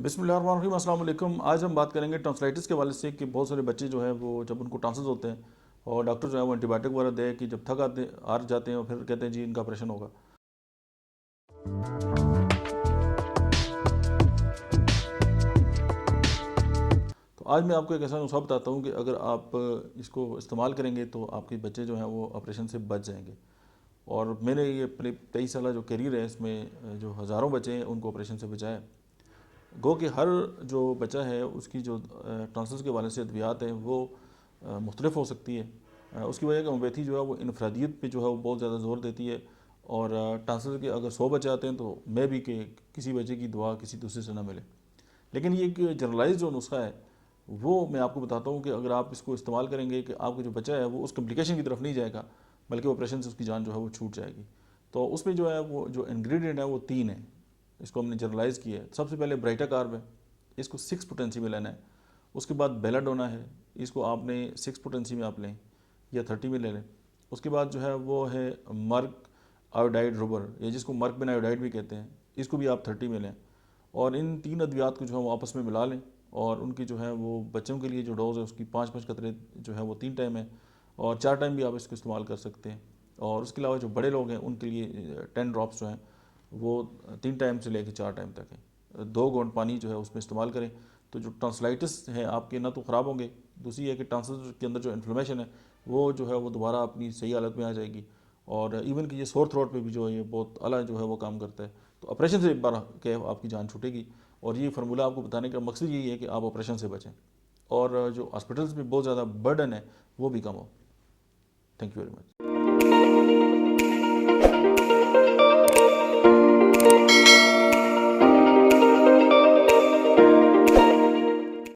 बिस्मिल्लाहिर्रहमानिर्रहीम, अस्सलाम वालेकुम। आज हम बात करेंगे टॉन्सिलाइटिस के हवाले से कि बहुत सारे बच्चे जो है वो जब उनको टॉन्सिल्स होते हैं और डॉक्टर जो है वो एंटीबायोटिक वगैरह दे कि जब थक आते हार जाते हैं और फिर कहते हैं जी इनका ऑपरेशन होगा। तो आज मैं आपको एक ऐसा नुस्खा बताता हूँ कि अगर आप इसको इस्तेमाल करेंगे तो आपके बच्चे जो हैं वो ऑपरेशन से बच जाएंगे। और मैंने ये अपने 23 साल जो करियर है इसमें जो हज़ारों बच्चे हैं उनको ऑपरेशन से बचाया। गो कि हर जो बच्चा है उसकी जो टॉन्सिल्स के हवाले से अद्वियात हैं वो मुख्तलिफ हो सकती है। उसकी वजह होम्योपैथी जो है वो इनफरादियत पे जो है वो बहुत ज़्यादा ज़ोर देती है। और टॉन्सिल्स के अगर 100 बच्चे आते हैं तो मैं भी कि किसी बच्चे की दुआ किसी दूसरे से ना मिले। लेकिन ये एक जनरलाइज जो नुस्खा है वो मैं आपको बताता हूँ कि अगर आप इसको इस्तेमाल करेंगे कि आपका जो बच्चा है वो उस कम्प्लिकेशन की तरफ नहीं जाएगा, बल्कि ऑपरेशन से उसकी जान जो है वो छूट जाएगी। तो उसमें जो है वो जो इंग्रेडिएंट है वो 3 है। इसको हमने जनरलाइज़ किया है। सबसे पहले ब्राइटा कार्ब है, इसको 6 पोटेंसी में लेना है। उसके बाद बेलाडोना है, इसको आपने 6 पोटेंसी में आप लें या 30 में ले लें। उसके बाद जो है वो है मर्क आयोडाइड रुबर, या जिसको मर्क बिन आयोडाइड भी कहते हैं, इसको भी आप 30 में लें। और इन 3 अद्वियात को जो है वो आपस में मिला लें और उनकी जो है वो बच्चों के लिए जो डोज़ है उसकी 5-5 कतरे जो है वो 3 टाइम है और 4 टाइम भी आप इसको इस्तेमाल कर सकते हैं। और उसके अलावा जो बड़े लोग हैं उनके लिए 10 ड्रॉप्स जो हैं वो 3 टाइम से लेकर 4 टाइम तक है। 2 घूंट पानी जो है उसमें इस्तेमाल करें तो जो टॉन्सिलाइटिस है आपके ना तो ख़राब होंगे, दूसरी है कि टॉन्सिल के अंदर जो इन्फ्लेमेशन है वो जो है वो दोबारा अपनी सही हालत में आ जाएगी। और इवन कि ये सोर थ्रोट पे भी जो है ये बहुत अला जो है वो काम करता है। तो ऑपरेशन से एक बार के आपकी जान छूटेगी। और ये फार्मूला आपको बताने का मकसद यही है कि आप ऑपरेशन से बचें और जो हॉस्पिटल्स में बहुत ज़्यादा बर्डन है वो भी कम हो। Thank you very much.